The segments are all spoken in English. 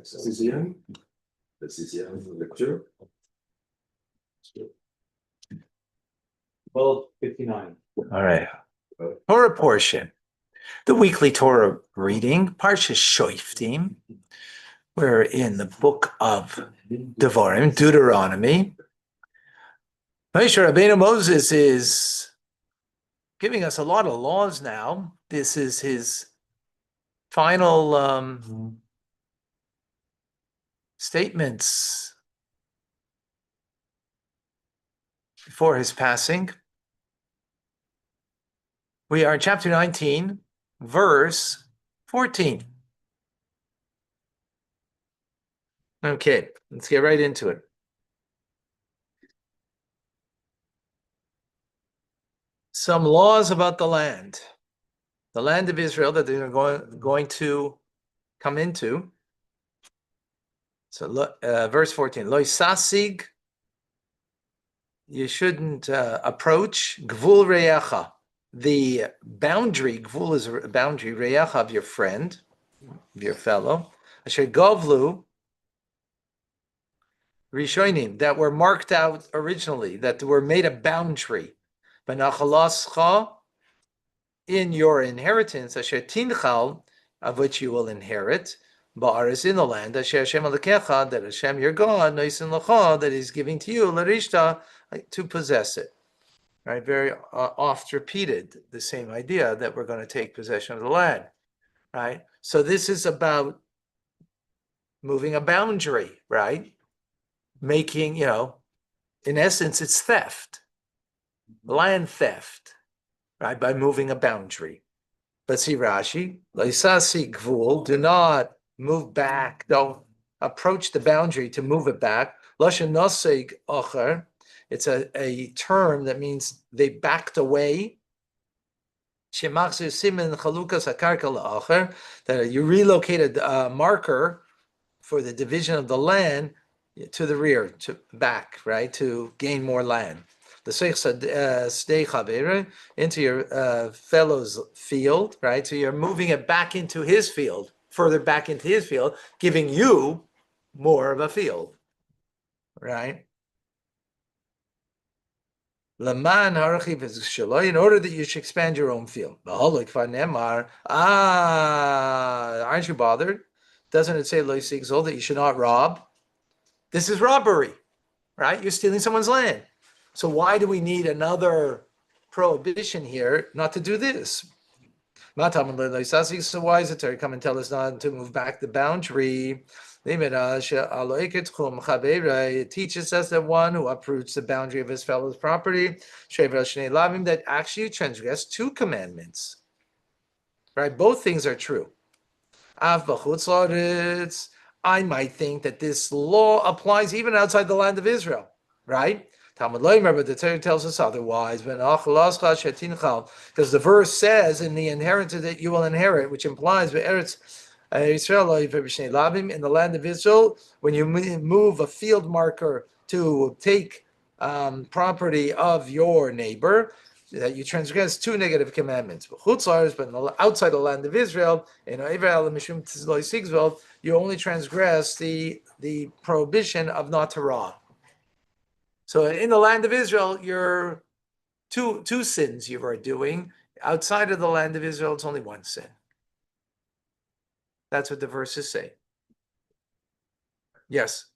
La sixième lecture. 12:59. All right. Torah portion. The weekly Torah reading, Parsha Shoftim. We're in the book of Devarim, Deuteronomy. Moshe Rabbeinu Moses is giving us a lot of laws now. This is his final statements before his passing. We are in chapter 19, verse 14. Okay, let's get right into it. Some laws about the land of Israel that they're going to come into. So verse 14, Lo sasig, you shouldn't approach gvul reyacha, the boundary. Gvul is a boundary, reyacha, of your friend, of your fellow. Asher govlu rishonim, that were marked out originally, that were made a boundary. Benachalascha, in your inheritance, asher tinchal, of which you will inherit, ba'aris, in the land, asher Hashem alekecha, that Hashem your God, noisin lecha, that is giving to you, larishta, to possess it. Right, very oft repeated, the same idea that we're going to take possession of the land. Right, so this is about moving a boundary, right? Making, in essence, it's theft, land theft, right? By moving a boundary. But see Rashi, Laisasi gvul, do not move back, don't approach the boundary to move it back. Lashon noseg ocher, it's a term that means they backed away. Shemachzer simen chalukas hakarka la'ocher, that you relocated a marker for the division of the land to the rear, to back, right, to gain more land. The into your fellow's field, right? So you're moving it back into his field, further back into his field, giving you more of a field, right? In order that you should expand your own field. Aren't you bothered? Doesn't it say that you should not rob? This is robbery, right? You're stealing someone's land. So why do we need another prohibition here not to do this? So why is it to come and tell us not to move back the boundary? It teaches us that one who uproots the boundary of his fellow's property, that actually transgress two commandments. Right? Both things are true. I might think that this law applies even outside the land of Israel, right? Talmud Loimer, but the Torah tells us otherwise. Because the verse says in the inheritance that you will inherit, which implies in the land of Israel, when you move a field marker to take property of your neighbor, that you transgress two negative commandments. But outside the land of Israel, you only transgress the prohibition of not to rob. So in the land of Israel, you're two sins you are doing. Outside of the land of Israel, it's only one sin. That's what the verses say. Yes.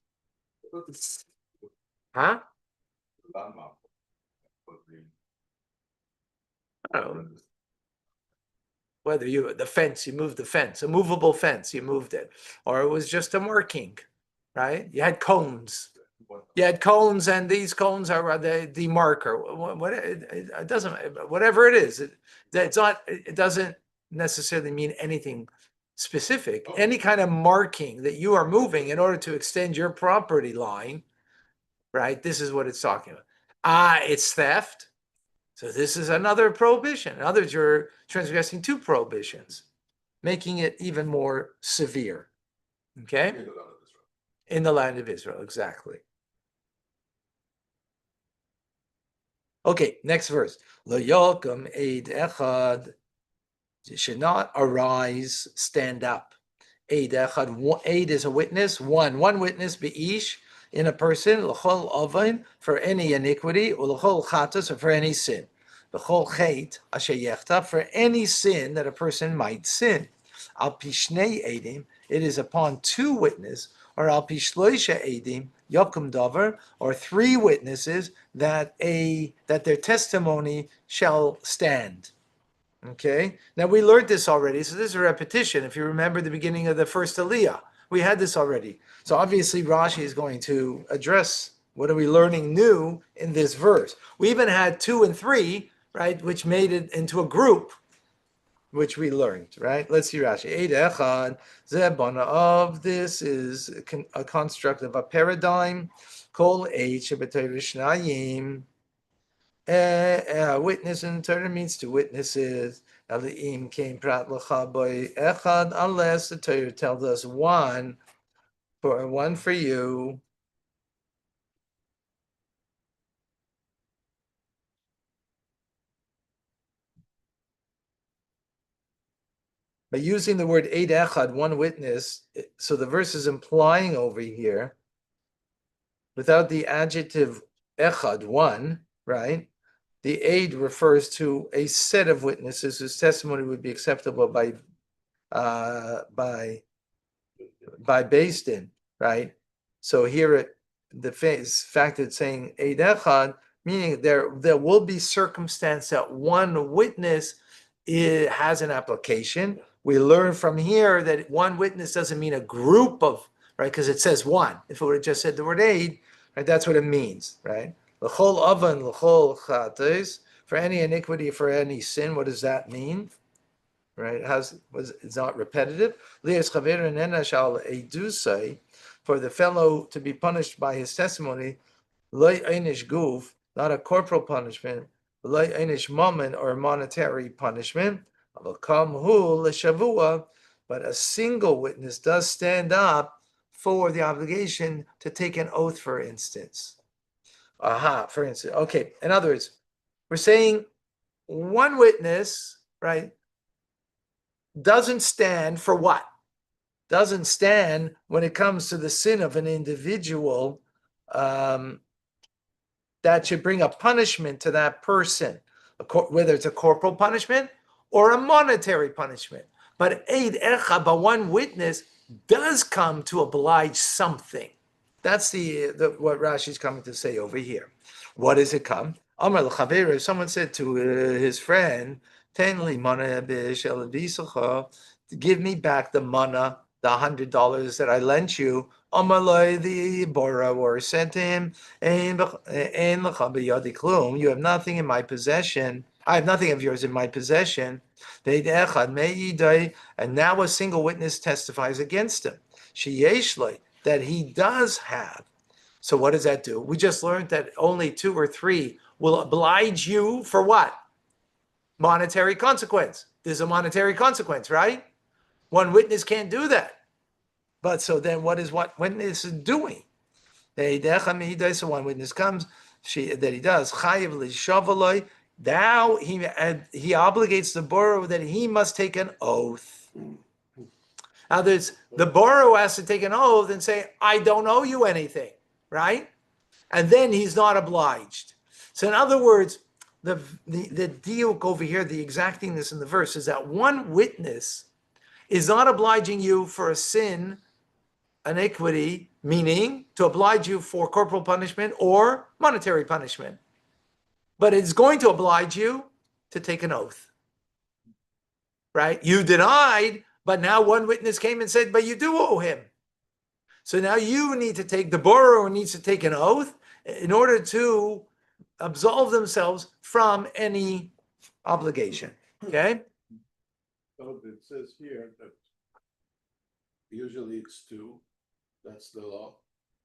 Huh? Whether you moved the fence, a movable fence, you moved it, or it was just a marking, right? You had cones. You had cones, and these cones are the marker. It doesn't, whatever it is, it doesn't necessarily mean anything specific. Any kind of marking that you are moving in order to extend your property line, right? This is what it's talking about. It's theft. So this is another prohibition. In other words, you're transgressing two prohibitions, making it even more severe. Okay? In the land of Israel, exactly. Okay, next verse. Lo yokum eid echad, should not arise, stand up. Eid echad, aid is a witness, one witness, beish, in a person, l'chol ovain, for any iniquity, or l'chol chatas, or for any sin. L'chol chet, asher yechta, for any sin that a person might sin. Al pishnei edim, it is upon two witnesses, or al pishloisha edim, yokum davar, or three witnesses that their testimony shall stand. Okay, now we learned this already, so this is a repetition. If you remember the beginning of the first Aliyah, we had this already. So obviously Rashi is going to address what are we learning new in this verse. We even had 2 and 3, right, which made it into a group, which we learned, right? Let's see Rashi. Eid echad, zebana of this is a construct of a paradigm. Kol eid shebetay rishnayim. Witness in Torah means two witnesses. Unless the Torah tells us one for you. By using the word eid echad, one witness, so the verse is implying over here, without the adjective echad, one, right? The aid refers to a set of witnesses whose testimony would be acceptable by Beis Din, right? So here the fact that it's saying eid echad, meaning there will be circumstance that one witness has an application. We learn from here that one witness doesn't mean a group of, right? Because it says one. If it would have just said the word aid, right, that's what it means, right? L'chol avan, l'chol chates, for any iniquity, for any sin. What does that mean? Right? It's not repetitive. For the fellow to be punished by his testimony, not a corporal punishment, but a monetary punishment. But a single witness does stand up for the obligation to take an oath, for instance. For instance. Okay, in other words, we're saying one witness, right, doesn't stand for what? Doesn't stand when it comes to the sin of an individual that should bring a punishment to that person, whether it's a corporal punishment or a monetary punishment. But Eid Echad, by one witness, does come to oblige something. That's what Rashi's coming to say over here. What does it come? Amar l'chaver, someone said to his friend, Ten li mana b'shel give me back the mana, the $100 that I lent you. Amalai, the borrower said to him, you have nothing in my possession. I have nothing of yours in my possession. And now a single witness testifies against him. That he does have. So what does that do? We just learned that only 2 or 3 will oblige you for what? Monetary consequence. There's a monetary consequence, right? One witness can't do that. But so then what is what witness is doing? So one witness comes, that he does. Now he obligates the borrower that he must take an oath. Now the borrower has to take an oath and say, I don't owe you anything, right? And then he's not obliged. So in other words, the diuk over here, the exactingness in the verse is that one witness is not obliging you for a sin, iniquity, meaning to oblige you for corporal punishment or monetary punishment. But it's going to oblige you to take an oath, right? You denied, but now one witness came and said, but you do owe him. So now the borrower needs to take an oath in order to absolve themselves from any obligation, okay? So it says here that usually it's 2, that's the law,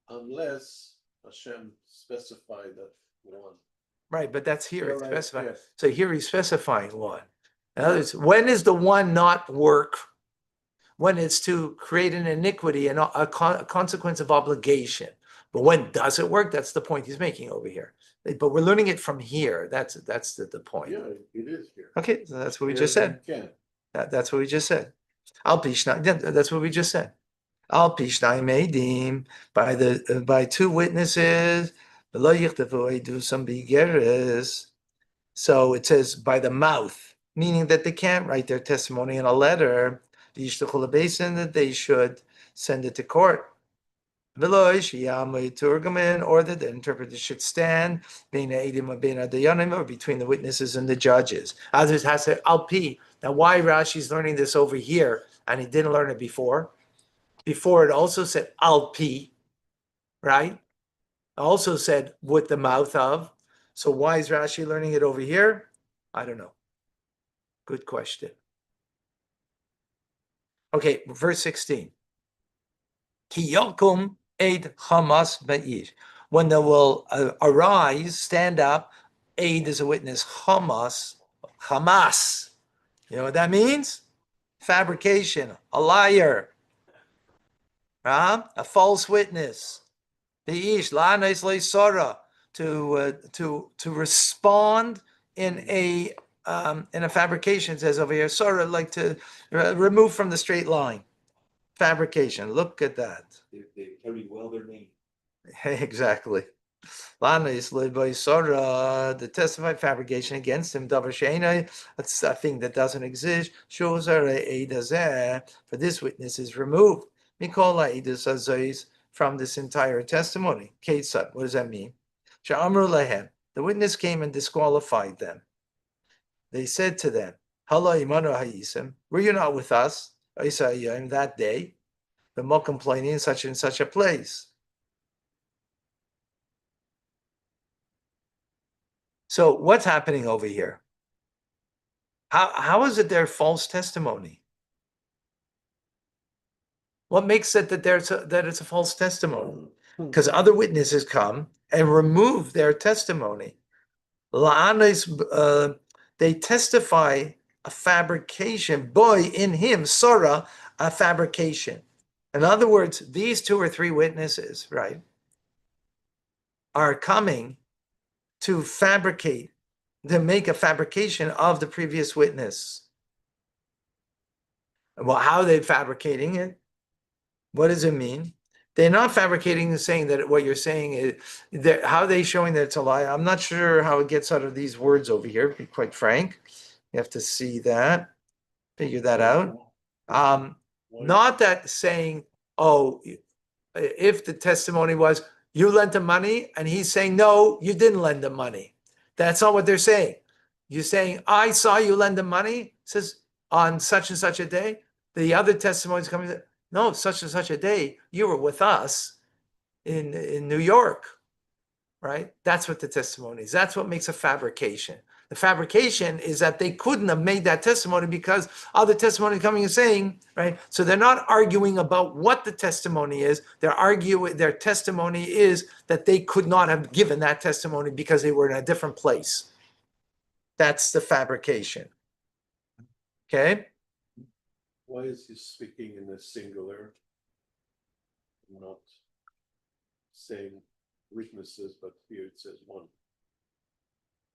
unless Hashem specified that 1. Right, but that's here, it's Right, specified. yes. So here he's specifying 1. In other words, when is the 1 not work? When it's to create an iniquity and a consequence of obligation. But when does it work? That's the point he's making over here. But we're learning it from here. That's the point. Yeah, it is here. Okay, so that's what we Here just said. you can. That's what we just said. Al Pishna, that's what we just said. Al Pishna Meidim, by two witnesses, Lo Yichtavu Edusam Bigeres. So it says by the mouth, meaning that they can't write their testimony in a letter. That they should send it to court. Or that the interpreter should stand or between the witnesses and the judges. Others has to Alpi. Now, why Rashi's learning this over here and he didn't learn it before? Before it also said Alpi, right? Also said with the mouth of. So why is Rashi learning it over here? I don't know. Good question. Okay, verse 16. Ki yokum eid Hamas be'ish. When they will arise, stand up, aid as a witness, Hamas. You know what that means? Fabrication, a liar, a false witness. Be'ish, la'anais le'sora, to respond in a fabrication. It says over here, sora, like to remove from the straight line. Fabrication. Look at that. They carry well their name. Exactly. The testified fabrication against him, that's a thing that doesn't exist. Shows for this witness is removed. From this entire testimony. What does that mean? The witness came and disqualified them. They said to them, were you not with us in that day? The more complaining in such and such a place. So what's happening over here? How is it their false testimony? What makes it that it's a false testimony? Because other witnesses come and remove their testimony. They testify a fabrication, boy in him, Sora, a fabrication. In other words, these two or three witnesses, right, are coming to fabricate, to make a fabrication of the previous witness. Well, how are they fabricating it? What does it mean? They're not fabricating and saying that what you're saying is, how are they showing that it's a lie? I'm not sure how it gets out of these words over here, to be quite frank. You have to see that, figure that out. Not that saying, oh, if the testimony was, you lent him money, and he's saying, no, you didn't lend him money. That's not what they're saying. You're saying, I saw you lend him money, it says, on such and such a day. The other testimony is coming, no, such and such a day, you were with us in New York, right? That's what the testimony is. That's what makes a fabrication. The fabrication is that they couldn't have made that testimony because other testimony coming and saying, right? So they're not arguing about what the testimony is. They're arguing, their testimony is that they could not have given that testimony because they were in a different place. That's the fabrication. Okay? Why is he speaking in the singular? Not saying witnesses, but here it says one.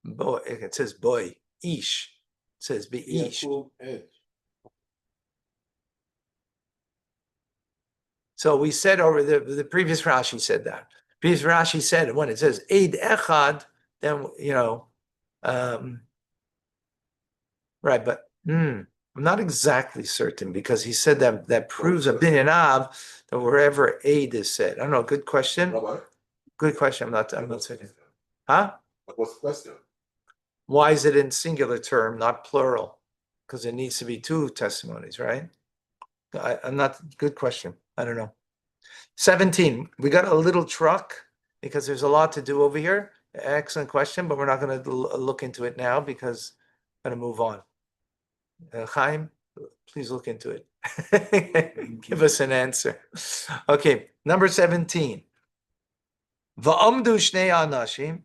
Boy, it says boy, ish. It says be ish. So we said over the previous Rashi said that. Previous Rashi said when it says Eid Echad, then right, but I'm not exactly certain because he said that proves a binyan av that wherever Eid is said. I don't know. Good question. Good question. I'm not certain. Huh? What was the question? Why is it in singular term, not plural? Because it needs to be two testimonies, right? I'm not, good question. I don't know. 17, we got a little truck because there's a lot to do over here. Excellent question, but we're not going to look into it now because I'm going to move on. Chaim, please look into it. Give us an answer. Okay, number 17. Va'amdu shnei anashim.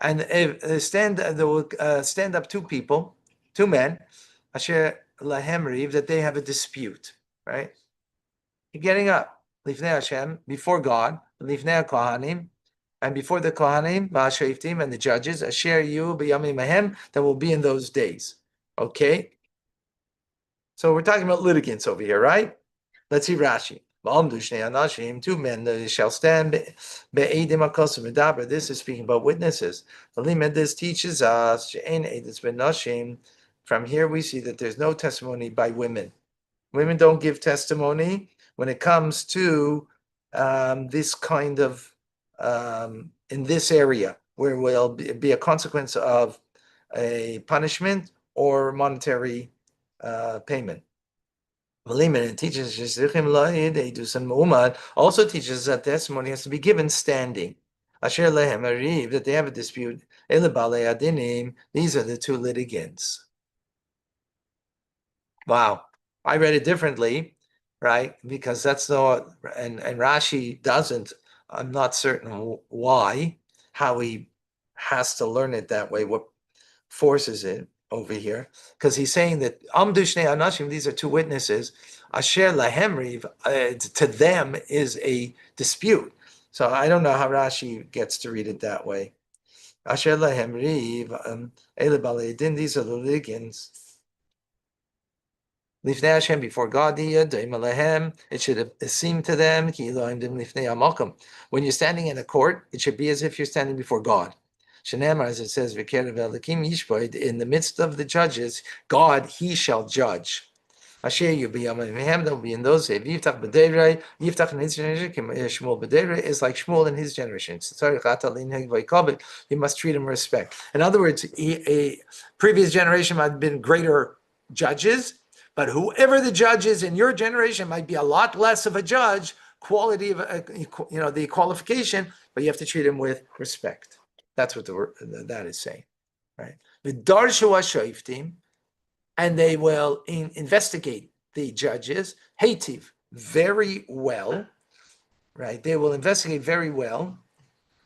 And there will stand up two people, two men, asher lahem riv, that they have a dispute, right? You're getting up, lifnei Hashem, before God, lifnei kohanim, and before the kohanim, Shoftim, and the judges, asher yu b'yamim mahem, that will be in those days. Okay. So we're talking about litigants over here, right? Let's see Rashi. Two men shall stand. This is speaking about witnesses. This teaches us from here we see that there's no testimony by women. Women don't give testimony when it comes to this kind of in this area where will be a consequence of a punishment or monetary payment. It teaches also teaches that testimony has to be given standing. That they have a dispute. These are the two litigants. Wow, I read it differently, right? Because that's no, and Rashi doesn't. I'm not certain why, how he has to learn it that way. What forces it over here? Because he's saying that Amdu Shnei Anashim, these are two witnesses. Asher lahem riv, to them is a dispute. So I don't know how Rashi gets to read it that way. Asher lahem riv, ele baleidin, these are the litigants. Lifnei Hashem, before God, it should seem to them, when you're standing in a court, it should be as if you're standing before God. Shenamar, as it says, in the midst of the judges, God, he shall judge. Asher you be they'll be in those days. Yiftach in his generation, Shmuel B'Deirei is like Shmuel in his generation. You must treat him with respect. In other words, a previous generation might have been greater judges, but whoever the judge is in your generation might be a lot less of a judge, quality of the qualification, but you have to treat him with respect. That's what that is saying, right? The Darshu Shoftim, and they will investigate the judges, Hativ, very well, right? They will investigate very well.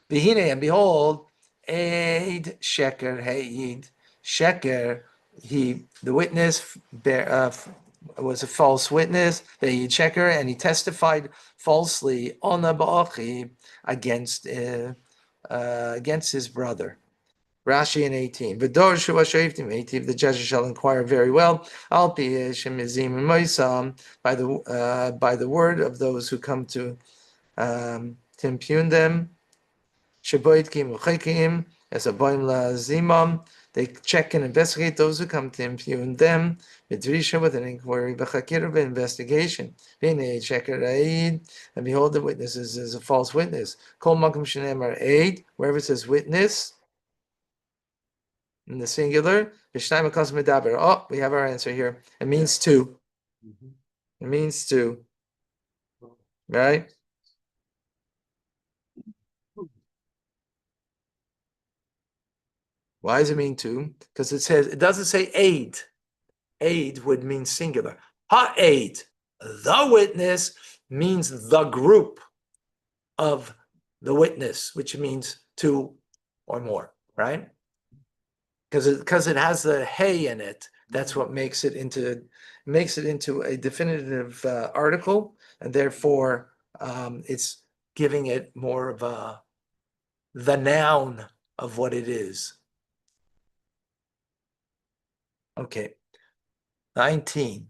V'hine, and behold, Eid Sheker, Haid Sheker, the witness was a false witness, the Eid Sheker, and he testified falsely on against his brother. Rashi in 18. The judges shall inquire very well. By the word of those who come to impugn them. They check and investigate those who come to impugn them. With an inquiry, investigation. And behold, the witnesses is a false witness. Wherever it says witness, in the singular, oh, we have our answer here. It means two. It means two. Right? Why does it mean two? Because it doesn't say aid. Aid would mean singular. Ha-aid, the witness, means the group of the witness, which means two or more, right? Because it has the hey in it, that's what makes it into a definitive article, and therefore it's giving it more of the noun of what it is. Okay, 19.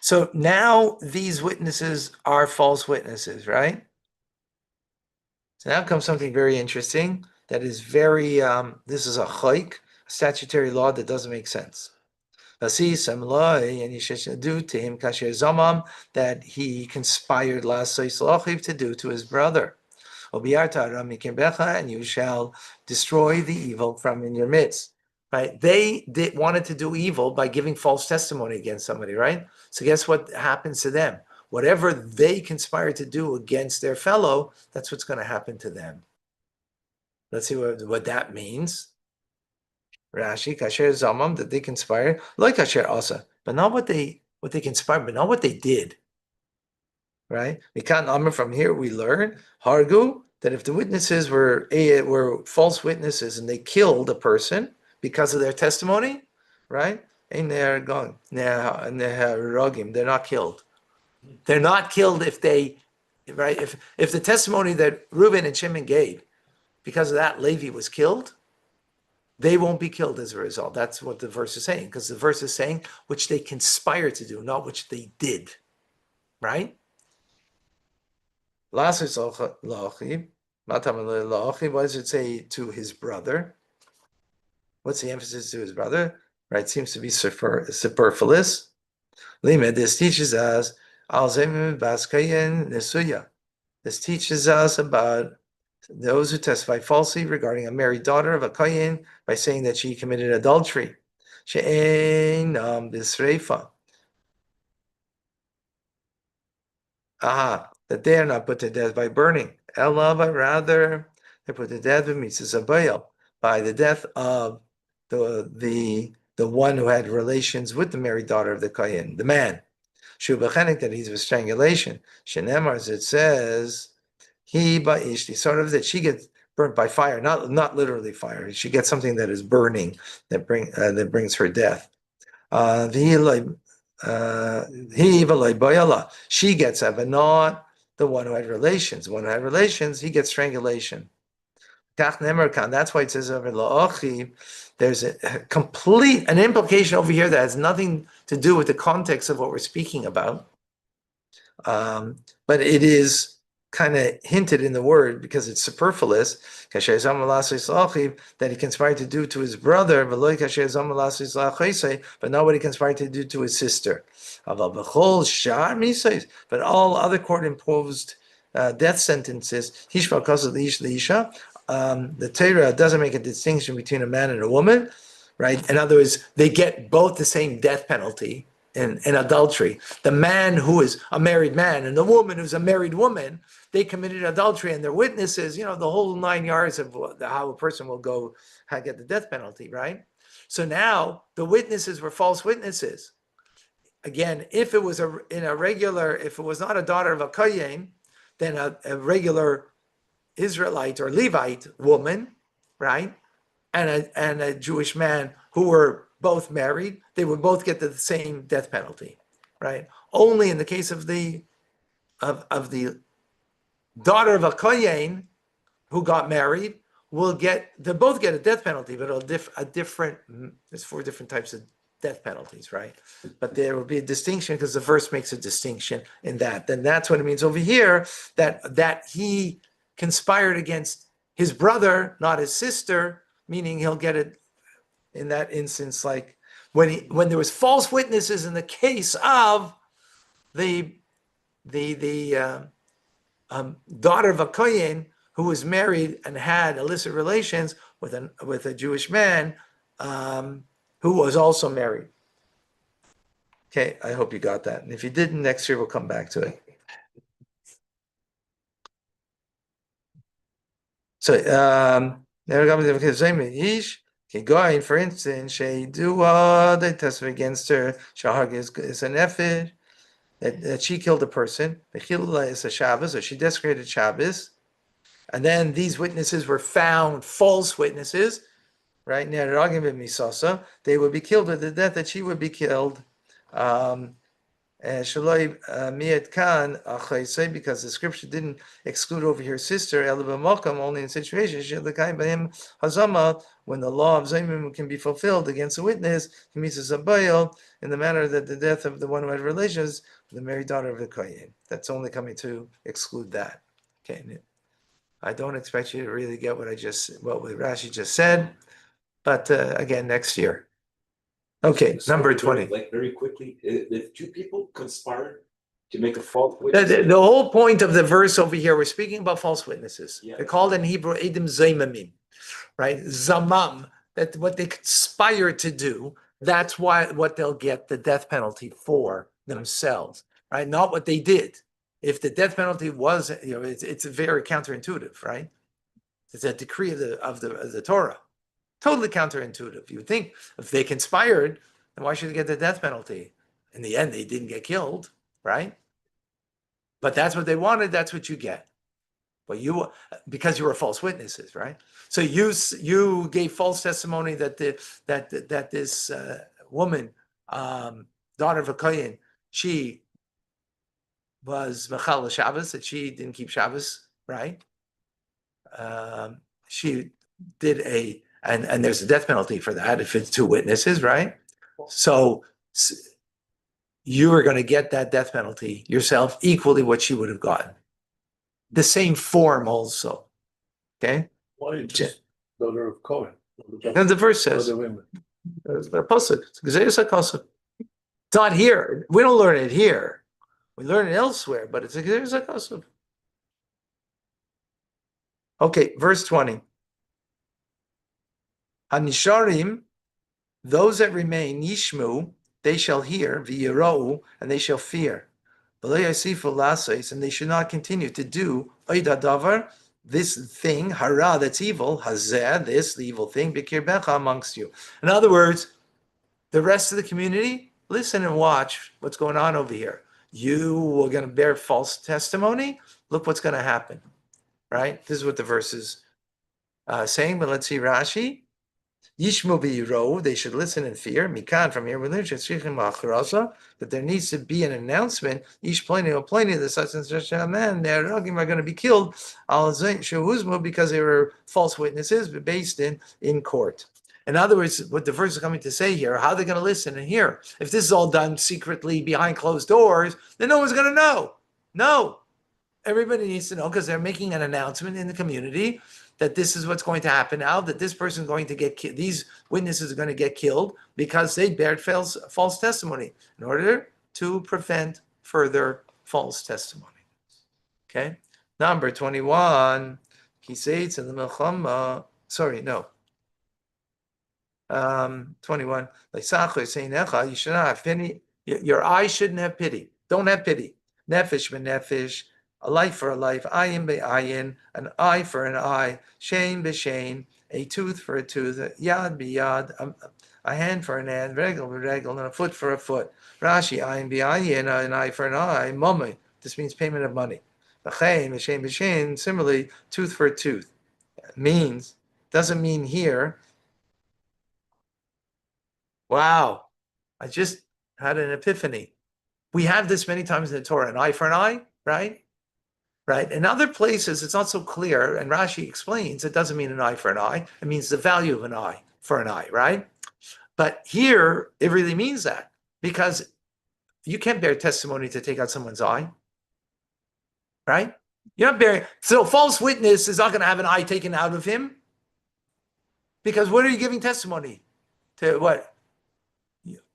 So now these witnesses are false witnesses, right? So now comes something very interesting that is very, this is a chayk, statutory law that doesn't make sense. And you should do to him kasher zamam, that he conspired to do to his brother. And you shall destroy the evil from in your midst. Right? They wanted to do evil by giving false testimony against somebody, right? So guess what happens to them? Whatever they conspire to do against their fellow, that's what's going to happen to them. Let's see what that means. Rashi, kasher zamam, that they conspired, like kasher asa, but not what they conspired, but not what they did. Right? From here we learn hargu, that if the witnesses were false witnesses and they killed a person because of their testimony, right? And they're gone. They're not killed. They're not killed if they, right? If the testimony that Reuben and Shimon gave, because of that, Levi was killed, they won't be killed as a result. That's what the verse is saying, because the verse is saying which they conspired to do, not which they did, right? What does it say to his brother? What's the emphasis to his brother? Right, seems to be superfluous. This teaches us this teaches us about those who testify falsely regarding a married daughter of a kohen by saying that she committed adultery. That they are not put to death by burning. Ella, but rather they're put to death with mitzvahs abayel, by the death of the one who had relations with the married daughter of the kohen, the man. Shubachenik, that he's of strangulation. Shenemar, as it says, he ba'ishti, sort of that she gets burnt by fire, not literally fire. She gets something that is burning that brings her death. She gets that, but not the one who had relations. The one who had relations, he gets strangulation. That's why it says there's an implication over here that has nothing to do with the context of what we're speaking about. But it is kind of hinted in the word because it's superfluous. That he conspired to do to his brother, but not what he conspired to do to his sister. But all other court-imposed death sentences, the Torah doesn't make a distinction between a man and a woman, right? In other words, they get both the same death penalty in adultery. The man who is a married man and the woman who's a married woman, they committed adultery and they're witnesses, the whole 9 yards of how a person will go get the death penalty, right? So now the witnesses were false witnesses. Again, if it was if it was not a daughter of a kohen, then a regular Israelite or Levite woman, right? And a Jewish man who were both married, they would both get the same death penalty, right? Only in the case of the daughter of a kohen who got married, they both get a death penalty, but there's 4 different types of death penalties, right? But there will be a distinction because the verse makes a distinction in that. Then that's what it means over here, that he conspired against his brother, not his sister, meaning he'll get it in that instance, like when there was false witnesses in the case of the daughter of a kohen who was married and had illicit relations with a Jewish man who was also married. Okay, I hope you got that. And if you didn't, next year we'll come back to it. So, for instance, they testify against her, Shahag is an effort, that she killed a person, is a Shabbos, or she desecrated Shabbos, and then these witnesses were found false witnesses, right? They would be killed with the death that she would be killed. Because the scripture didn't exclude over here sister, only in situations when the law of Zaymim can be fulfilled against a witness, in the manner that the death of the one who had relations with the married daughter of the Kohen. That's only coming to exclude that. Okay. I don't expect you to really get what Rashi just said, but again, next year. Okay, number 20. Like very quickly, if 2 people conspired to make a false witness. The whole point of the verse over here, we're speaking about false witnesses. Yeah. They're called in Hebrew Edim Zaymamim, right? Zamam, that what they conspire to do, that's what they'll get the death penalty for themselves, right? Not what they did. If the death penalty was, it's very counterintuitive, right? It's a decree of the Torah. Totally counterintuitive. You would think if they conspired, then why should they get the death penalty? In the end, they didn't get killed, right? But that's what they wanted. That's what you get. But because you were false witnesses, right? So you gave false testimony that this woman, daughter of a kohen, she was mechal Shabbos, that she didn't keep Shabbos, right? She did a And there's a death penalty for that if it's two witnesses, right? So you are going to get that death penalty yourself equally what she would have gotten. The same form also. Okay? Why just daughter of Cohen? And the verse says, Other women. it's not here. We don't learn it here. We learn it elsewhere, but it's a Okay, verse 20. Hanisharim, those that remain, Yishmu, they shall hear, v'yirou, and they shall fear. And they should not continue to do oida davar, this thing, hara, that's evil, hazeh, this, the evil thing, bikirbecha, amongst you. In other words, the rest of the community, listen and watch what's going on over here. You were going to bear false testimony. Look what's going to happen, right? This is what the verse is saying, but let's see Rashi. Yishmu b'yiro, they should listen in fear. Mikan, from here, that there needs to be an announcement. Ish pleni or pleni, the such and such a man, their ragim are going to be killed. Al shehuzmu, because they were false witnesses, but based in court. In other words, what the verse is coming to say here, how they're going to listen and hear. If this is all done secretly behind closed doors, then no one's going to know. No, everybody needs to know because they're making an announcement in the community that this is what's going to happen now, that this person is going to get killed, these witnesses are going to get killed because they bared false testimony in order to prevent further false testimony. Okay? Number 21, he says in the Milchama, 21, you should not have pity, your eye shouldn't have pity. Don't have pity. Nefesh b'nefesh, a life for a life, ayin be'ayin, an eye for an eye, shein b'shein, a tooth for a tooth, yad b'yad, a hand for an hand, regel b'regel, and a foot for a foot. Rashi, ayin b'ayin, an eye for an eye, mummy. This means payment of money. B'chein, b'shein, b'shein, similarly, tooth for a tooth. It doesn't mean here, wow, I just had an epiphany. We have this many times in the Torah, an eye for an eye, right? Right. In other places, it's not so clear, and Rashi explains it doesn't mean an eye for an eye. It means the value of an eye for an eye, right? But here, it really means that because you can't bear testimony to take out someone's eye, right? You're not bearing. So, false witness is not going to have an eye taken out of him because what are you giving testimony to? What?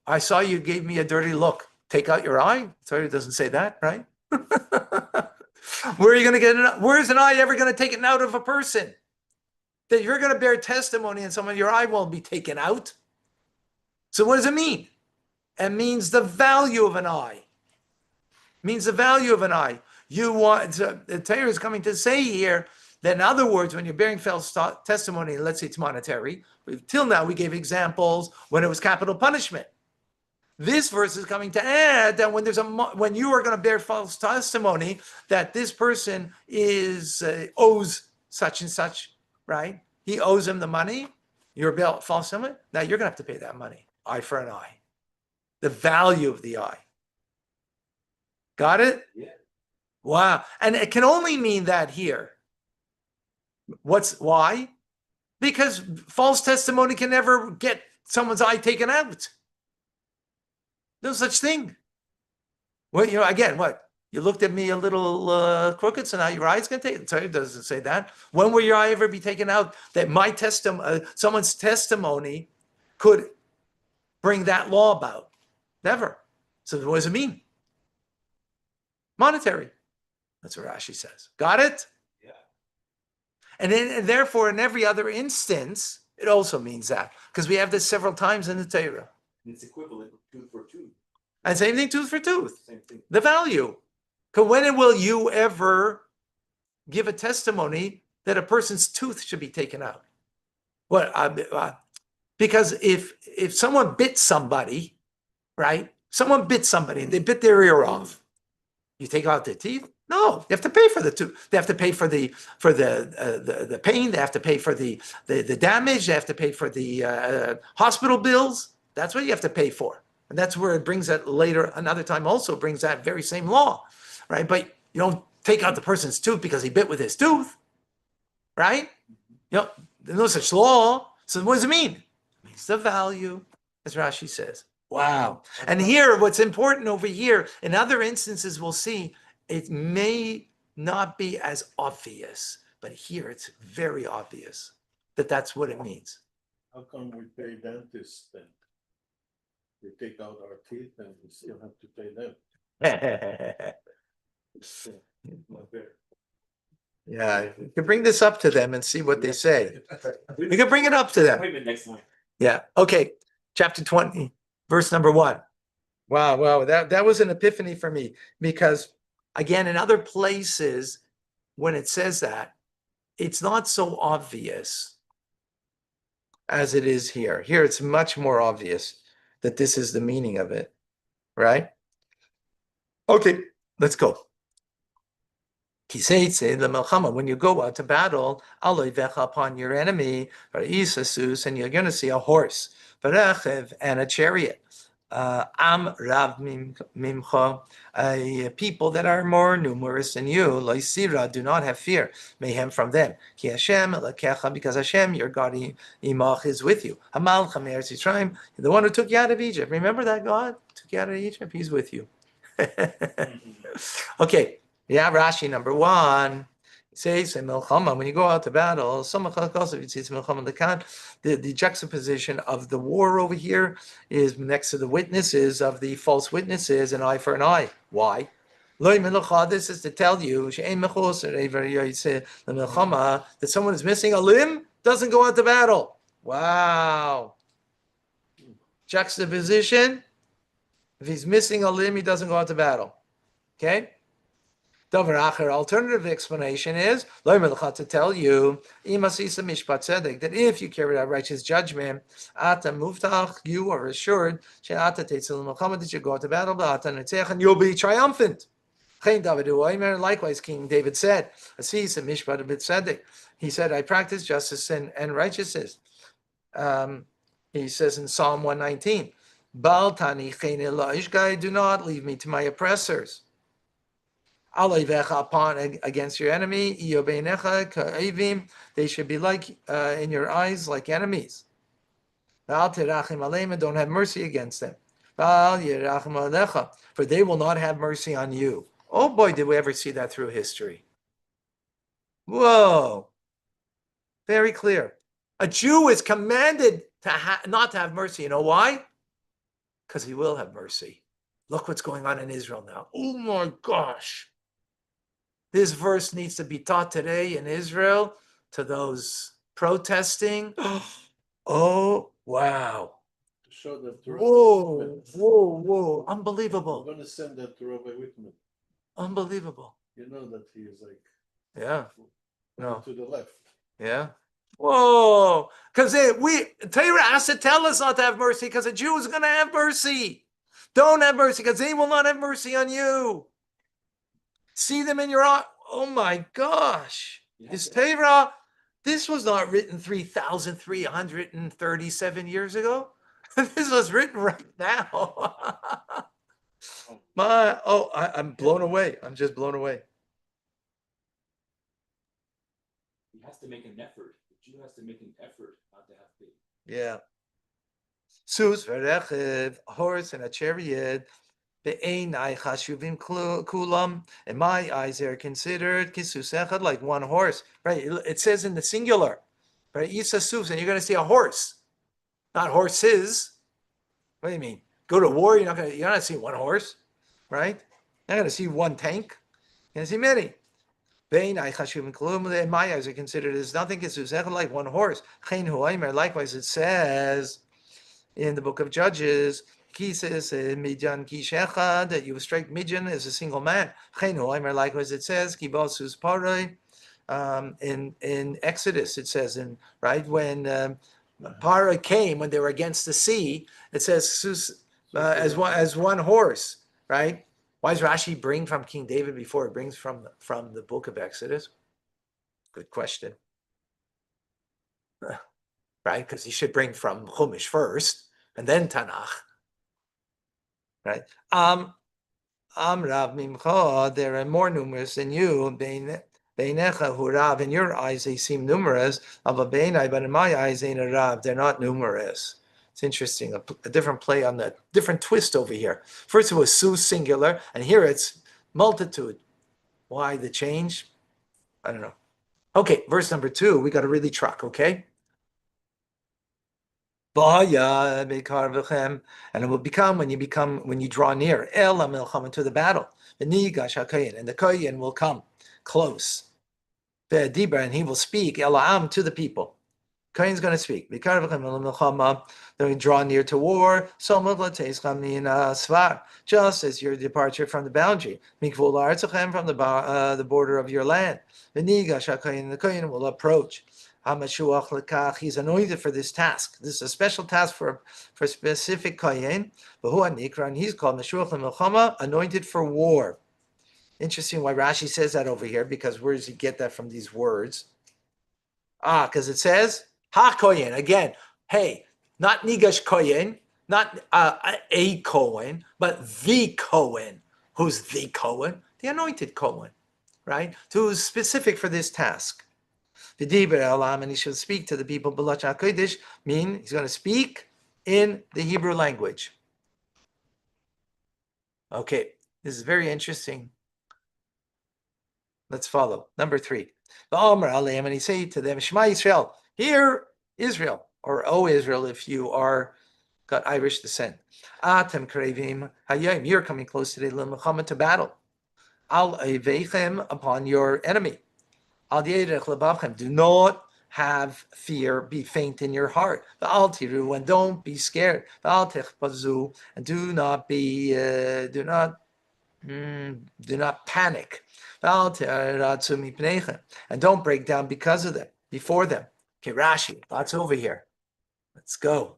I saw you gave me a dirty look. Take out your eye. Sorry, it doesn't say that, right? Where are you going to get it? Where is an eye ever going to take it out of a person? That you're going to bear testimony and someone, your eye won't be taken out. So what does it mean? It means the value of an eye. It means the value of an eye. The Torah is coming to say here that in other words, when you're bearing false testimony, let's say it's monetary, till now we gave examples when it was capital punishment. This verse is coming to add that when you are going to bear false testimony that this person owes such and such, right? He owes him the money. You're false testimony. Now you're going to have to pay that money, eye for an eye. The value of the eye. Got it? Yeah. Wow. And it can only mean that here. Why? Because false testimony can never get someone's eye taken out. No such thing. Well, again, what? You looked at me a little crooked, so now your eye's going to take it. Sorry, it doesn't say that. When will your eye ever be taken out? That someone's testimony could bring that law about? Never. So what does it mean? Monetary. That's what Rashi says. Got it? Yeah. And therefore, in every other instance, it also means that. Because we have this several times in the Torah. It's equivalent of tooth for tooth. And same thing, tooth for tooth. Same thing. The value. Because when will you ever give a testimony that a person's tooth should be taken out? Because if someone bit somebody, right? Someone bit somebody and they bit their ear off. You take out their teeth? No, you have to pay for the tooth. They have to pay for the pain. They have to pay for the damage. They have to pay for the hospital bills. That's what you have to pay for. And that's where it brings that later, another time also brings that very same law, right? But you don't take out the person's tooth because he bit with his tooth, right? There's no such law. So what does it mean? It means the value, as Rashi says. Wow. And here, what's important over here, in other instances, we'll see it may not be as obvious, but here it's very obvious that that's what it means. How come we pay dentists then? They take out our teeth and we still have to pay them. Yeah, you can bring this up to them and see what they say. We can bring it up to them. Appointment next time. Yeah. Okay. Chapter 20, verse number 1. Wow. That was an epiphany for me because, again, in other places, when it says that, it's not so obvious as it is here. Here, it's much more obvious that this is the meaning of it, right? Okay, let's go. When you go out to battle, upon your enemy, and you're going to see a horse, and a chariot. Am Rav Mimcha, people that are more numerous than you, Loisira, do not have fear, mayhem from them. Ki Hashem Elokecha, because Hashem, your God, Imach, is with you. Hamal Chamer Yitzrayim, the one who took you out of Egypt. Remember that God took you out of Egypt? He's with you. Okay. Yeah, Rashi number 1 says when you go out to battle, the juxtaposition of the war over here is next to the witnesses of the false witnesses, an eye for an eye. Why? This is to tell you that someone is missing a limb doesn't go out to battle. Wow. Juxtaposition. If he's missing a limb, he doesn't go out to battle. Okay? Alternative explanation is to tell you that if you carry out righteous judgment, you are assured that you go to battle and you'll be triumphant. Likewise, King David said, he said, I practice justice and righteousness. He says in Psalm 119, do not leave me to my oppressors. Upon against your enemy, they should be like in your eyes like enemies. Don't have mercy against them, for they will not have mercy on you. Oh boy, did we ever see that through history. Whoa, very clear. A Jew is commanded to not to have mercy. You know why? Because he will have mercy. Look what's going on in Israel now. Oh my gosh. This verse needs to be taught today in Israel to those protesting. Oh, wow. To show that Whoa. Unbelievable. I'm going to send that to Rabbi Whitman. Unbelievable. You know that he is like to the left. Yeah. Whoa. Because Torah has to tell us not to have mercy because a Jew is going to have mercy. Don't have mercy because they will not have mercy on you. See them in your eye. Oh my gosh. Is Torah, this was not written 3,337 years ago. This was written right now. I'm blown away. I'm just blown away. He has to make an effort. The Jew has to make an effort not to have faith. Yeah. Sus, horse, and a chariot. In my eyes, they're considered like one horse. Right? It says in the singular. Right? Yisasuf, and you're going to see a horse, not horses. What do you mean? Go to war, you're not going to see one horse, right? You're not going to see one tank. You're going to see many. In my eyes, are considered as nothing like one horse. Likewise, it says in the book of Judges. That you strike Midian as a single man. Likewise, it says in Exodus. It says when Parah came, when they were against the sea, it says as one horse. Right? Why does Rashi bring from King David before it brings from the book of Exodus? Good question. Right? Because he should bring from Chumash first and then Tanakh. Right. Rav Mimcha, there are more numerous than you. Beinecha hu rav. In your eyes, they seem numerous. Ava beinai, but in my eyes, they ain't rav. They're not numerous. It's interesting, a different play on that, different twist over here. First it was su singular, and here it's multitude. Why the change? I don't know. Okay, verse number 2, we got to really truck, okay? And it will become when you draw near to the battle. And the kohen will come close. And he will speak to the people. Kohen's going to speak. They draw near to war. Just as your departure from the boundary, from the border of your land. The Kohen will approach. He's anointed for this task. This is a special task for specific Kohen. And he's called Meshuach L'Milchama, anointed for war. Interesting why Rashi says that over here, because where does he get that from these words? Because it says Ha-Kohen. Again, hey, not Nigash Kohen, not a Kohen, but the Kohen. Who's the Kohen? The anointed Kohen, right? Who's specific for this task. And he shall speak to the people. B'lashon HaKodesh mean he's going to speak in the Hebrew language. Okay, this is very interesting. Let's follow. Number 3. And he say to them, Shema Yisrael, hear Israel, or O Israel, if you are got Irish descent. Atem krevim hayom, you're coming close today to battle. Al aveichem, upon your enemy. Al yerech lebavchem, do not have fear, be faint in your heart. Al tiru, and don't be scared. Al techbazu, and do not panic. And don't break down because of them, before them. Okay, Rashi, lots over here. Let's go.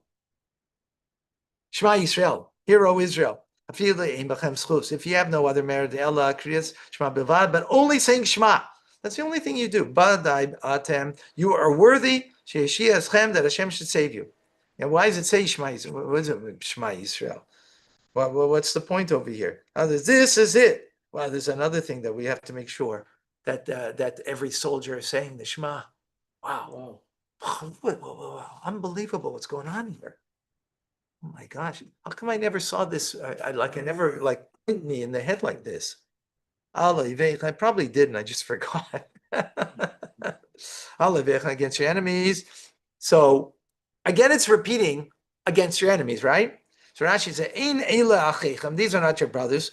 Shema Yisrael, hear, O Israel. If you have no other merit, but only saying Shema. That's the only thing you do. You are worthy that Hashem should save you. And why does it say Shema Yisrael? What is it, Shema Yisrael? What's the point over here? This is it. Well, there's another thing that we have to make sure that every soldier is saying the Shema. Wow. Unbelievable what's going on here. Oh my gosh. How come I never saw this? I never hit me in the head like this. I probably didn't. I just forgot. Against your enemies. So again, it's repeating against your enemies, right? So Rashi says, "Ein eila achechem." These are not your brothers,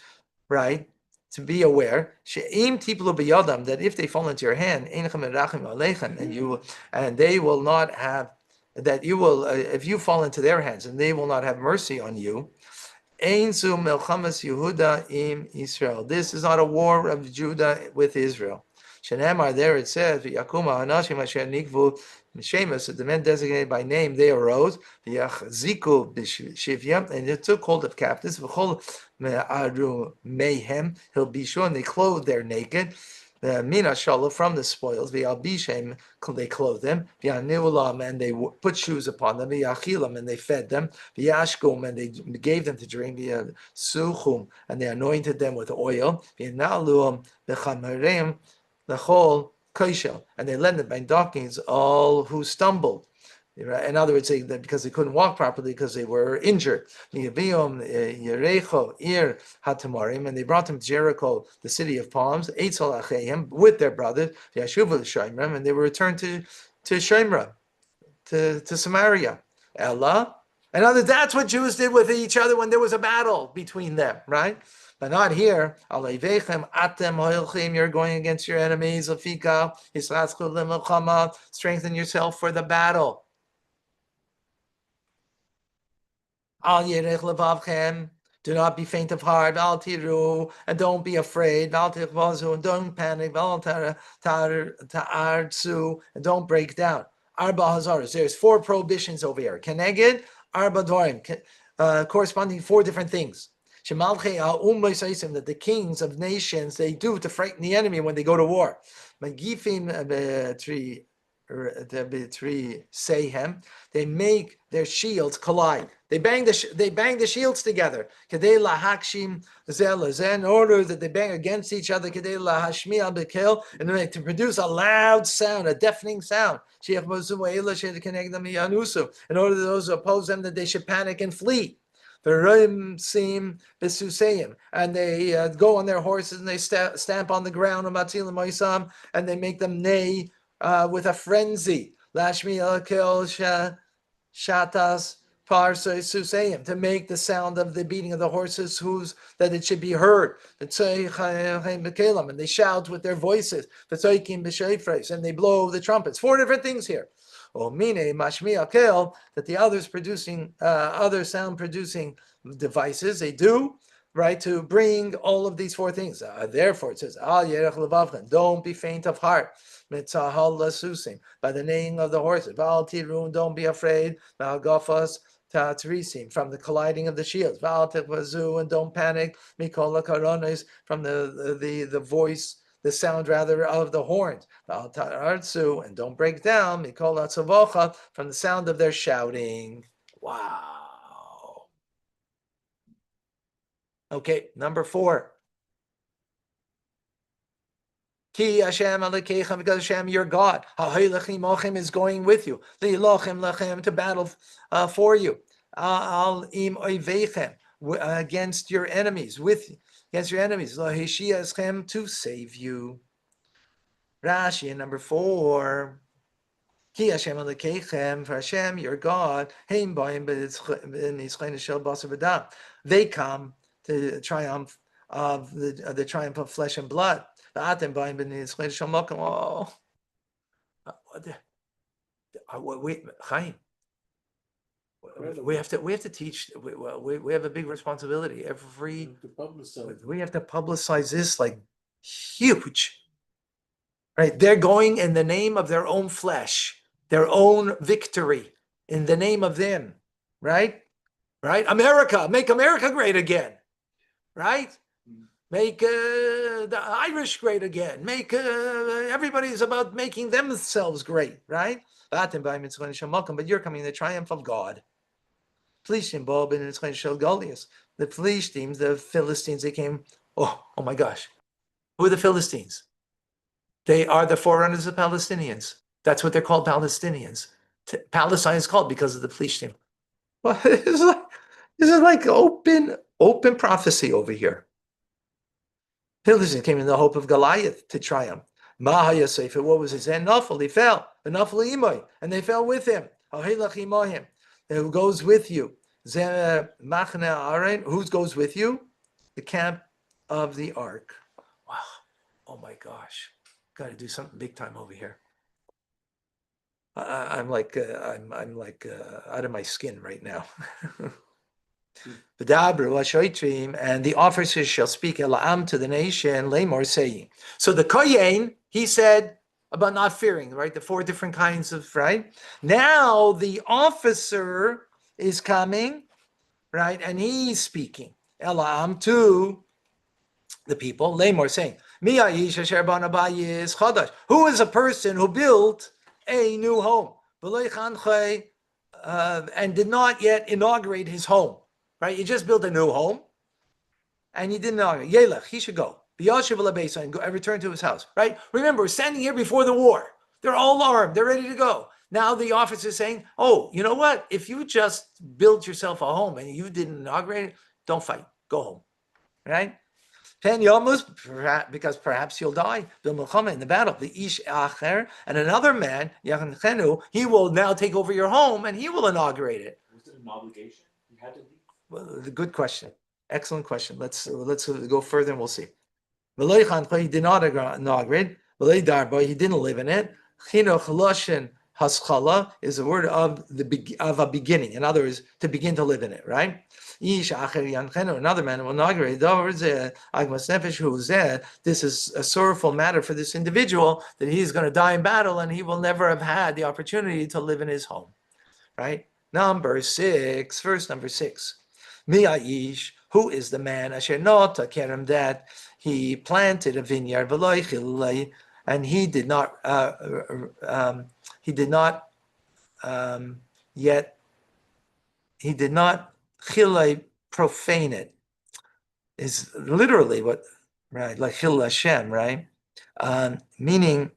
right? To be aware, she'im tiplu b'yadam, that if they fall into your hand, eichem erachim aleichem, and they will not have that you will if you fall into their hands, and they will not have mercy on you. Ein zu melchamas Yehuda im Israel. This is not a war of Judah with Israel. Shenemar, there it says, "V'yakuma hanashim asher nikvu Mishemus, the men designated by name, they arose, Ziku b'shivya, and they took hold of captives, V'chol me'aru mehem, he'll be sure, and they clothed their naked, Mina shala, from the spoils, V'yalbishem, they clothed them, V'yanulam, and they put shoes upon them, V'yachilam, and they fed them, V'yashkum, and they gave them to drink, V'yasuchum, and they anointed them with oil, V'yanaluam, V'chamarem, the whole Kaishel, and they led them by donkeys, all who stumbled. In other words, because they couldn't walk properly because they were injured. And they brought them to Jericho, the city of palms, with their brothers, and they were returned to Shemra, to Samaria. Ella. And other, that's what Jews did with each other when there was a battle between them, right? But not here. You're going against your enemies. Strengthen yourself for the battle. Do not be faint of heart. And don't be afraid. And don't panic. And don't break down. There's 4 prohibitions over here. Keneged, Arba Dwarim, corresponding 4 different things. That the kings of nations, they do to frighten the enemy when they go to war. Sehem. They make their shields collide. They bang the shields together. Kedei lahakshim zeh lezeh, in order that they bang against each other. Kedei lahashmi'a bekel, in order to produce a loud sound, a deafening sound. In order that those who oppose them, that they should panic and flee. And they go on their horses and they stamp on the ground, and they make them neigh with a frenzy. Shatas to make the sound of the beating of the horses, that it should be heard. And they shout with their voices, and they blow the trumpets. 4 different things here. That the others producing other sound producing devices, they do, right, to bring all of these 4 things. Therefore it says, don't be faint of heart by the neighing of the horses. Don't be afraid from the colliding of the shields. And don't panic from the voice, the sound rather of the horns. And don't break down from the sound of their shouting. Wow. Okay, number 4. Ki Hashem Alekechem, because Hashem your God, is going with you. To battle for you. Al im oivechem, against your enemies, to save you. Rashi, number 4. Ki Hashem Alekechem, for Hashem your God, they come to the triumph of the triumph of flesh and blood. Oh, Chaim, we have to teach. We have a big responsibility. We have to publicize this like huge, right? They're going in the name of their own flesh, their own victory, in the name of them, right? America, make America great again, right? Make the Irish great again. Make everybody's about making themselves great, right? But you're coming in the triumph of God. The Philistines, they came. Oh my gosh, who are the Philistines? They are the forerunners of Palestinians. That's what they're called, Palestinians. Palestine is called because of the Philistines. Well, this is like open prophecy over here. Philistines came in the hope of Goliath to triumph. What was his end? He fell. And they fell with him. Who goes with you? Who goes with you? The camp of the ark. Wow. Oh my gosh. Got to do something big time over here. I'm like out of my skin right now. And the officers shall speak Elam to the nation, Lamor saying. So the Kohen, he said about not fearing, right? The 4 different kinds of, right? Now the officer is coming, right? And he's speaking Elam to the people, Lamor saying, who is a person who built a new home and did not yet inaugurate his home? Right, you just built a new home, and you didn't know. Yelech, he should go. And return to his house. Right? Remember, we're standing here before the war. They're all armed. They're ready to go. Now the officer is saying, "Oh, you know what? If you just built yourself a home and you didn't inaugurate it, don't fight. Go home." Right? Because perhaps you'll die in the battle. The ish acher, and another man, he will now take over your home and he will inaugurate it. Was it an obligation? You had to leave? Well, good question. Excellent question. Let's go further and we'll see. He did not inaugurate. He didn't live in it. Haskala is a word of a beginning. In other words, to begin to live in it, right? Another man will inaugurate. This is a sorrowful matter for this individual, that he's going to die in battle and he will never have had the opportunity to live in his home, right? Verse number 6. Who is the man asher not kerem, that he planted a vineyard and he did not yet chilai profane it. Is literally what, right, like Chil Hashem, right? Meaning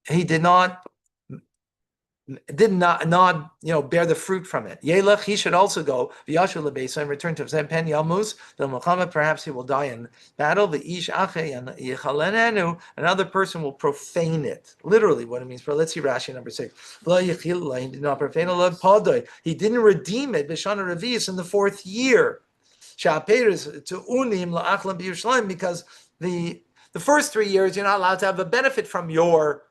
he did not bear the fruit from it. Yelech, he should also go v'yashu lebesa and return to his pen yamus the Muhammad. Perhaps he will die in battle. The ish ache and yichalenenu, another person will profane it. Literally, what it means. But let's see Rashi number 6. He did not profane it. He didn't redeem it. B'shana revius in the 4th year. Shaperes to unim la'achlam b'Yerushalayim, because the first 3 years you're not allowed to have a benefit from your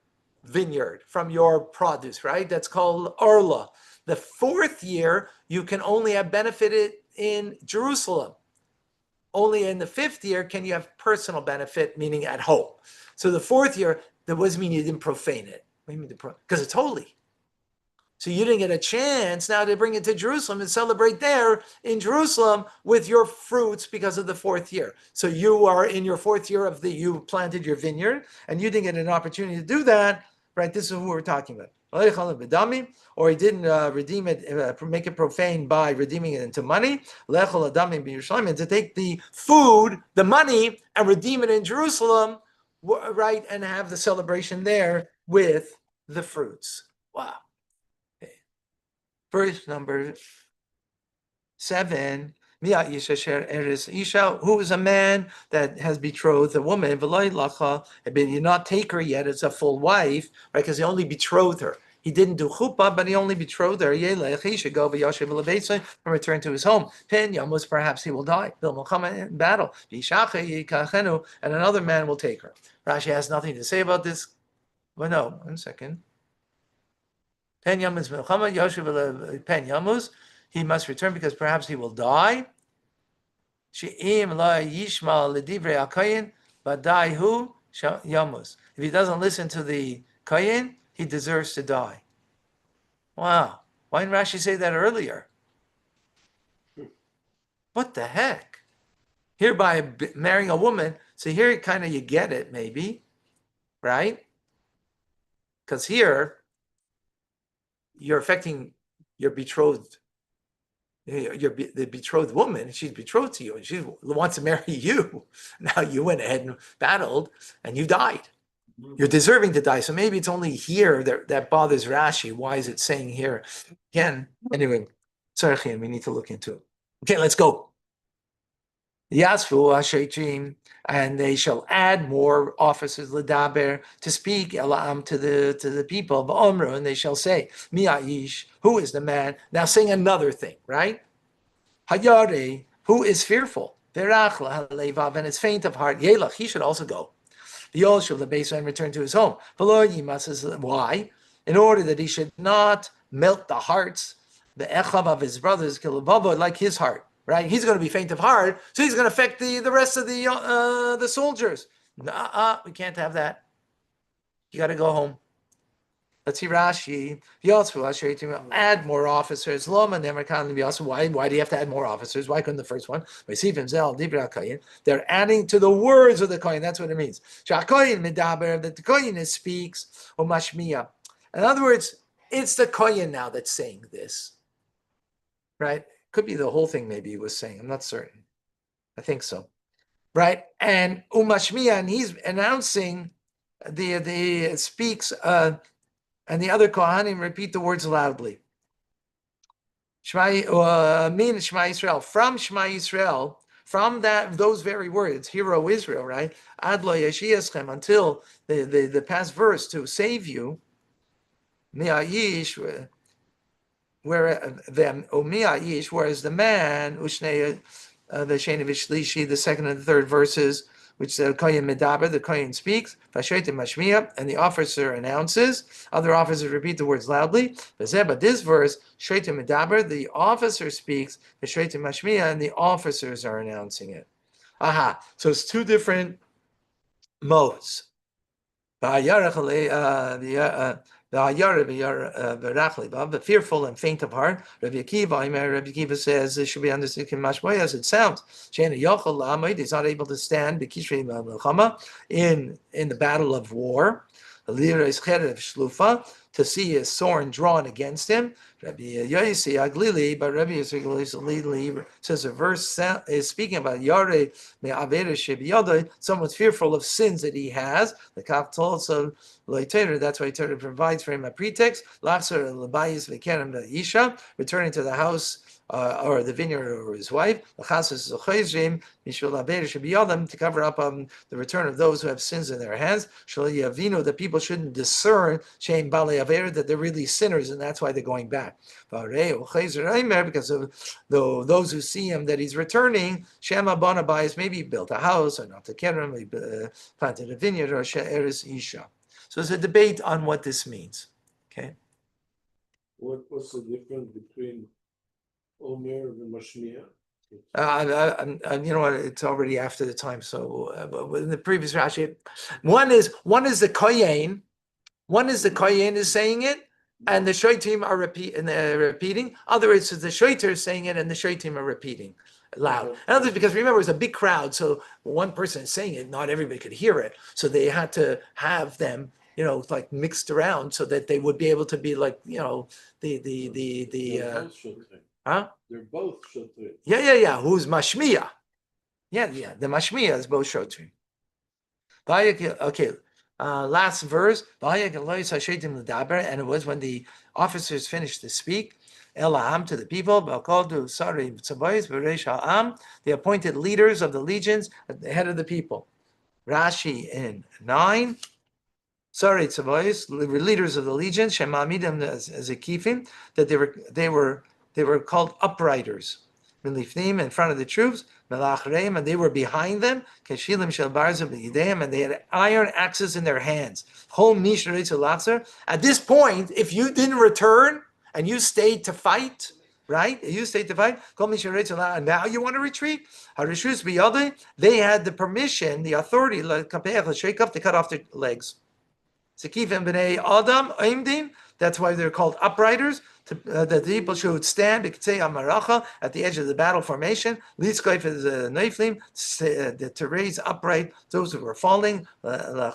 vineyard, from your produce, right? That's called Orla. The 4th year, you can only have benefited in Jerusalem. Only in the 5th year can you have personal benefit, meaning at home. So the 4th year, that doesn't mean you didn't profane it. Because it's holy. So you didn't get a chance now to bring it to Jerusalem and celebrate there in Jerusalem with your fruits because of the 4th year. So you are in your 4th year you planted your vineyard and you didn't get an opportunity to do that, right? This is who we're talking about. Or he didn't redeem it, make it profane by redeeming it into money. And to take the food, the money, and redeem it in Jerusalem, right? And have the celebration there with the fruits. Wow. Verse number 7. Who is a man that has betrothed a woman, but you not take her yet as a full wife, right? Because he only betrothed her. He didn't do chuppah, but he only betrothed her. He should go and return to his home. Perhaps he will die. In battle. And another man will take her. Rashi has nothing to say about this. Well, no, 1 second. Pen Yamus Milchama, Yoshev Pen Yamus, he must return because perhaps he will die. She'im la yishma ledivre akayin, badai hu yamus. If he doesn't listen to the kayin, he deserves to die. Wow. Why didn't Rashi say that earlier? What the heck? Here by marrying a woman, so here kind of you get it maybe, right? Because here, you're affecting your betrothed, the betrothed woman. She's betrothed to you, and she wants to marry you. Now you went ahead and battled, and you died. You're deserving to die. So maybe it's only here that bothers Rashi. Why is it saying here again? Anyway, sorry, we need to look into it. Okay, let's go. Yasfu Ashaytrim, and they shall add more officers ledaber to speak elam to the people of Omru, and they shall say, Mi'aish, who is the man? Now sing another thing, right? Hayare, who is fearful? Verachla halevav, and is faint of heart. Yelach, he should also go. Yol shall the base and return to his home. Why? In order that he should not melt the hearts, the echav of his brothers, like his heart. Right, he's going to be faint of heart, so he's going to affect the rest of the soldiers. We can't have that. You got to go home. Let's see Rashi. Add more officers. Why do you have to add more officers? Why couldn't the first one? They're adding to the words of the kohen. That's what it means. That the kohen speaks. In other words, it's the kohen now that's saying this. Right? Could be the whole thing maybe he was saying. I'm not certain. I think so. Right? And Umashmiya, and he's announcing the speaks, and the other Kohanim repeat the words loudly. Shema Yisrael. From Shema Yisrael, from those very words, hear, O Israel, right? Ad lo yashiaschem, until the past verse, to save you. Mi'ayish, whereas the man, Ushnei V'Sheni V'Shlishi, the second and the third verses, which the Kohen Medaber, the Kohen speaks, V'Sheitim Mashmiya, and the officer announces. Other officers repeat the words loudly. But this verse, Sheitim Medaber, the officer speaks, V'Sheitim Mashmiya, and the officers are announcing it. Aha! So it's two different modes. But fearful and faint of heart. Rabbi Akiva says this should be understood as it sounds. He's not able to stand in the battle of war. To see his sword drawn against him. Rabbi Yosi Aglili, but Rabbi Yosi says a verse is speaking about Yare someone's fearful of sins that he has. The Kaf told so that's why Torah provides for him a pretext. Returning to the house or the vineyard or his wife, to cover up the return of those who have sins in their hands. The people shouldn't discern that they're really sinners, and that's why they're going back. Because of those who see him that he's returning, Shema Bonabayis, maybe he built a house, or not to Kerem, he planted a vineyard, or She'eris Isha. So there's a debate on what this means. Okay. What's the difference between Omer and Mashmiya? You know what? It's already after the time. So in the previous Rashi, one is the Kohen. One is the Kohen is saying it, and the Shoftim are repeating. Other words, the Shoiter is saying it, and the Shoftim are repeating loud. And others, because remember, it was a big crowd, so one person is saying it, not everybody could hear it. So they had to have them, like mixed around, so that they would be able to be like, Huh? They're both Shotrim. Yeah. Who's Mashmiya? Yeah. The Mashmiya is both Shotrim. Okay. Last verse. And it was when the officers finished to speak. Elaham to the people. The appointed leaders of the legions at the head of the people. Rashi in 9. Sorry, tzavos, leaders of the legion, shemamidim as a kifim, that they were called upriders. Milifnim in front of the troops, melachreim, and they were behind them. Keshilim shel barzim b'yideim, and they had iron axes in their hands. Hom misharitz. At this point, if you didn't return and you stayed to fight, right? You stayed to fight. And now you want to retreat. They had the permission, the authority, to cut off their legs. That's why they're called upriders, that the people should stand at the edge of the battle formation, to raise upright those who were falling, to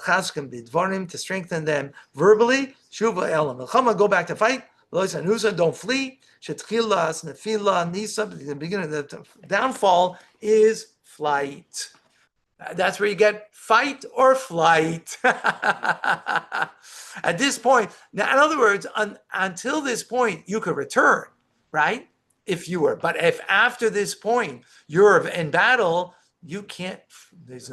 strengthen them verbally, go back to fight, don't flee. The beginning of the downfall is flight. That's where you get fight or flight. At this point, now, in other words, until this point, you could return, right? But if after this point you're in battle, you can't, there's no